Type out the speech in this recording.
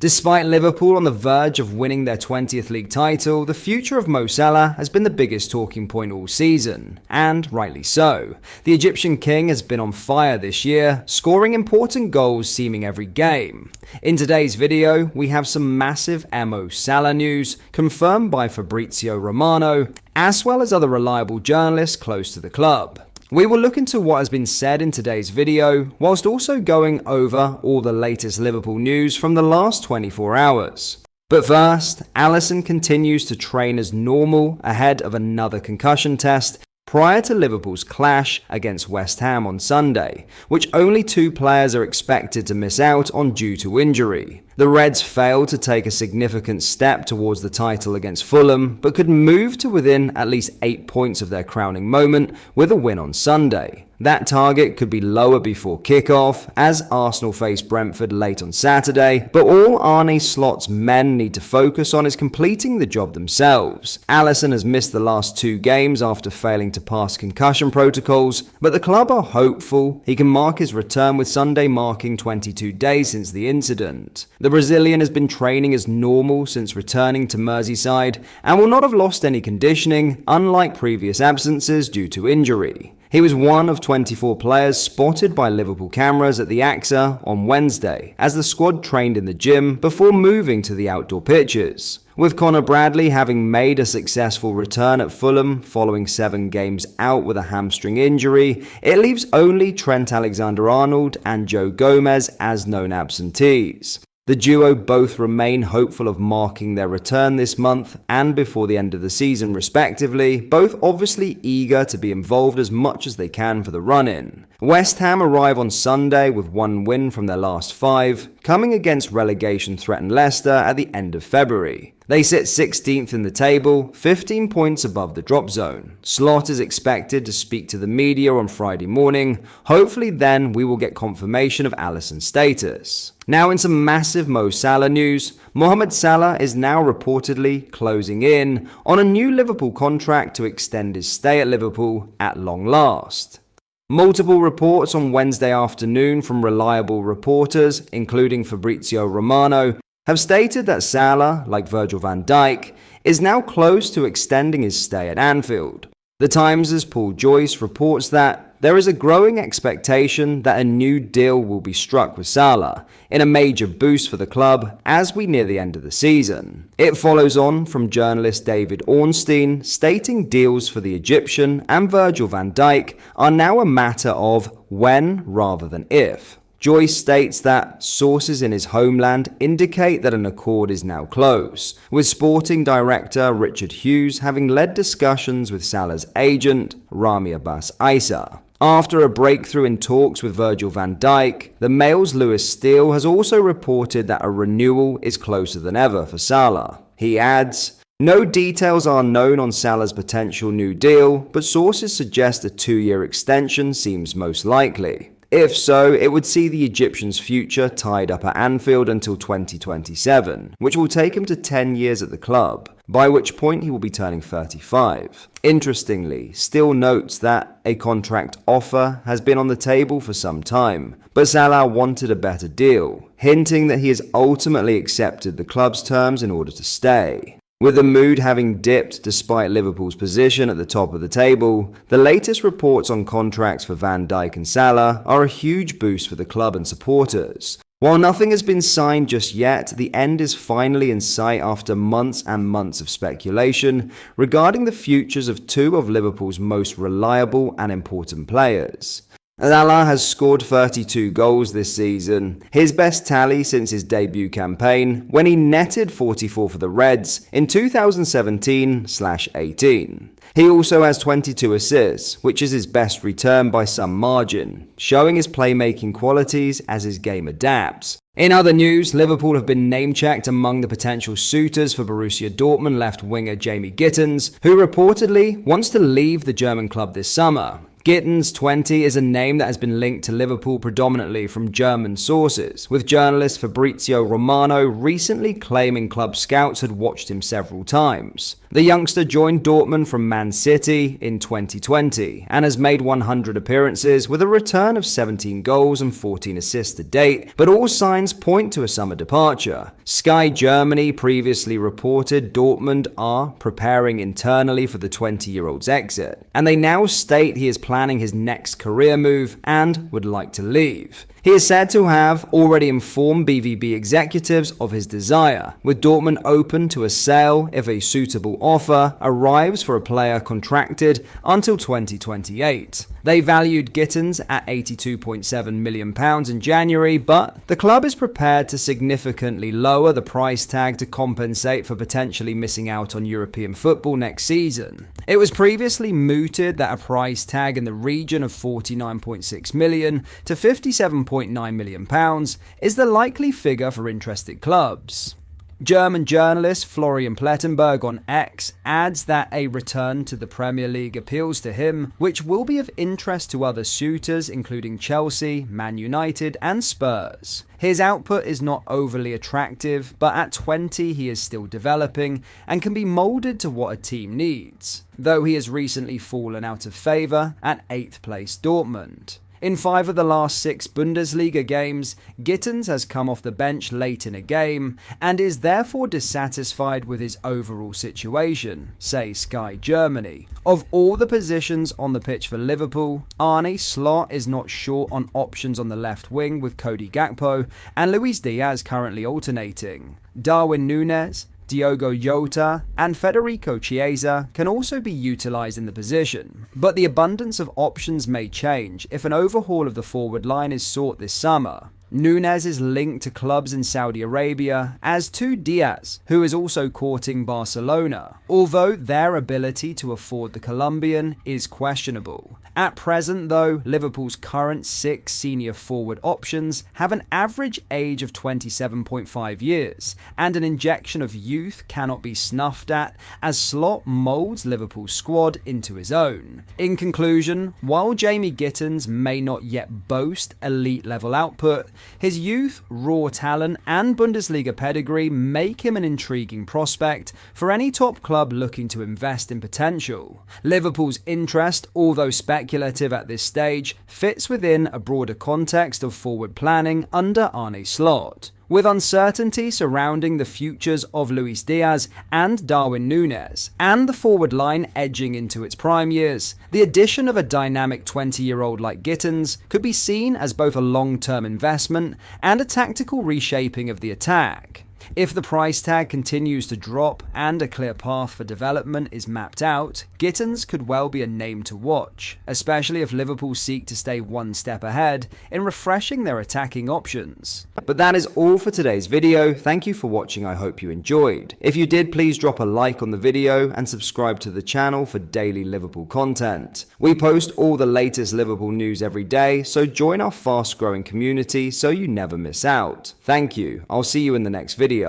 Despite Liverpool on the verge of winning their 20th league title, the future of Mo Salah has been the biggest talking point all season, and rightly so. The Egyptian king has been on fire this year, scoring important goals seeming every game. In today's video, we have some massive Mo Salah news confirmed by Fabrizio Romano, as well as other reliable journalists close to the club. We will look into what has been said in today's video, whilst also going over all the latest Liverpool news from the last 24 hours. But first, Alisson continues to train as normal ahead of another concussion test prior to Liverpool's clash against West Ham on Sunday, which only 2 players are expected to miss out on due to injury. The Reds failed to take a significant step towards the title against Fulham, but could move to within at least 8 points of their crowning moment with a win on Sunday. That target could be lower before kickoff, as Arsenal face Brentford late on Saturday, but all Arne Slot's men need to focus on is completing the job themselves. Alisson has missed the last 2 games after failing to pass concussion protocols, but the club are hopeful he can mark his return, with Sunday marking 22 days since the incident. The Brazilian has been training as normal since returning to Merseyside and will not have lost any conditioning, unlike previous absences due to injury. He was one of 24 players spotted by Liverpool cameras at the AXA on Wednesday, as the squad trained in the gym before moving to the outdoor pitches. With Conor Bradley having made a successful return at Fulham following 7 games out with a hamstring injury, it leaves only Trent Alexander-Arnold and Joe Gomez as known absentees. The duo both remain hopeful of marking their return this month and before the end of the season respectively, both obviously eager to be involved as much as they can for the run-in. West Ham arrive on Sunday with 1 win from their last 5, coming against relegation-threatened Leicester at the end of February. They sit 16th in the table, 15 points above the drop zone. Slot is expected to speak to the media on Friday morning. Hopefully then we will get confirmation of Alisson's status. Now in some massive Mo Salah news, Mohamed Salah is now reportedly closing in on a new Liverpool contract to extend his stay at Liverpool at long last. Multiple reports on Wednesday afternoon from reliable reporters, including Fabrizio Romano, have stated that Salah, like Virgil van Dijk, is now close to extending his stay at Anfield. The Times' Paul Joyce reports that there is a growing expectation that a new deal will be struck with Salah, in a major boost for the club as we near the end of the season. It follows on from journalist David Ornstein stating deals for the Egyptian and Virgil van Dijk are now a matter of when rather than if. Joyce states that sources in his homeland indicate that an accord is now close, with sporting director Richard Hughes having led discussions with Salah's agent, Rami Abbas Issa. After a breakthrough in talks with Virgil van Dijk, the Mail's Lewis Steele has also reported that a renewal is closer than ever for Salah. He adds, "No details are known on Salah's potential new deal, but sources suggest a 2-year extension seems most likely. If so, it would see the Egyptian's future tied up at Anfield until 2027, which will take him to 10 years at the club, by which point he will be turning 35. Interestingly, Steele notes that a contract offer has been on the table for some time, but Salah wanted a better deal, hinting that he has ultimately accepted the club's terms in order to stay. With the mood having dipped despite Liverpool's position at the top of the table, the latest reports on contracts for Van Dijk and Salah are a huge boost for the club and supporters. While nothing has been signed just yet, the end is finally in sight after months and months of speculation regarding the futures of 2 of Liverpool's most reliable and important players. Salah has scored 32 goals this season, his best tally since his debut campaign when he netted 44 for the Reds in 2017/18. He also has 22 assists, which is his best return by some margin, showing his playmaking qualities as his game adapts. In other news, Liverpool have been name-checked among the potential suitors for Borussia Dortmund left winger Jamie Gittens, who reportedly wants to leave the German club this summer. Gittens, 20, is a name that has been linked to Liverpool predominantly from German sources, with journalist Fabrizio Romano recently claiming club scouts had watched him several times. The youngster joined Dortmund from Man City in 2020 and has made 100 appearances with a return of 17 goals and 14 assists to date, but all signs point to a summer departure. Sky Germany previously reported Dortmund are preparing internally for the 20-year-old's exit, and they now state he is planning his next career move and would like to leave. He is said to have already informed BVB executives of his desire, with Dortmund open to a sale if a suitable offer arrives for a player contracted until 2028. They valued Gittens at £82.7 million in January, but the club is prepared to significantly lower the price tag to compensate for potentially missing out on European football next season. It was previously mooted that a price tag in the region of £49.6 million to £57.9 million is the likely figure for interested clubs. German journalist Florian Plettenberg on X adds that a return to the Premier League appeals to him, which will be of interest to other suitors including Chelsea, Man United and Spurs. His output is not overly attractive, but at 20 he is still developing and can be moulded to what a team needs, though he has recently fallen out of favour at 8th place Dortmund. In 5 of the last 6 Bundesliga games, Gittens has come off the bench late in a game and is therefore dissatisfied with his overall situation, say Sky Germany. Of all the positions on the pitch for Liverpool, Arne Slot is not short on options on the left wing with Cody Gakpo and Luis Diaz currently alternating. Darwin Núñez, Diogo Jota and Federico Chiesa can also be utilised in the position, but the abundance of options may change if an overhaul of the forward line is sought this summer. Núñez is linked to clubs in Saudi Arabia, as to Diaz, who is also courting Barcelona, although their ability to afford the Colombian is questionable. At present, though, Liverpool's current 6 senior forward options have an average age of 27.5 years, and an injection of youth cannot be snuffed at as Slot moulds Liverpool's squad into his own. In conclusion, while Jamie Gittens may not yet boast elite-level output, his youth, raw talent and Bundesliga pedigree make him an intriguing prospect for any top club looking to invest in potential. Liverpool's interest, although speculative at this stage, fits within a broader context of forward planning under Arne Slot. With uncertainty surrounding the futures of Luis Diaz and Darwin Núñez, and the forward line edging into its prime years, the addition of a dynamic 20-year-old like Gittens could be seen as both a long-term investment and a tactical reshaping of the attack. If the price tag continues to drop and a clear path for development is mapped out, Gittens could well be a name to watch, especially if Liverpool seek to stay one step ahead in refreshing their attacking options. But that is all for today's video. Thank you for watching. I hope you enjoyed. If you did, please drop a like on the video and subscribe to the channel for daily Liverpool content. We post all the latest Liverpool news every day, so join our fast-growing community so you never miss out. Thank you. I'll see you in the next video.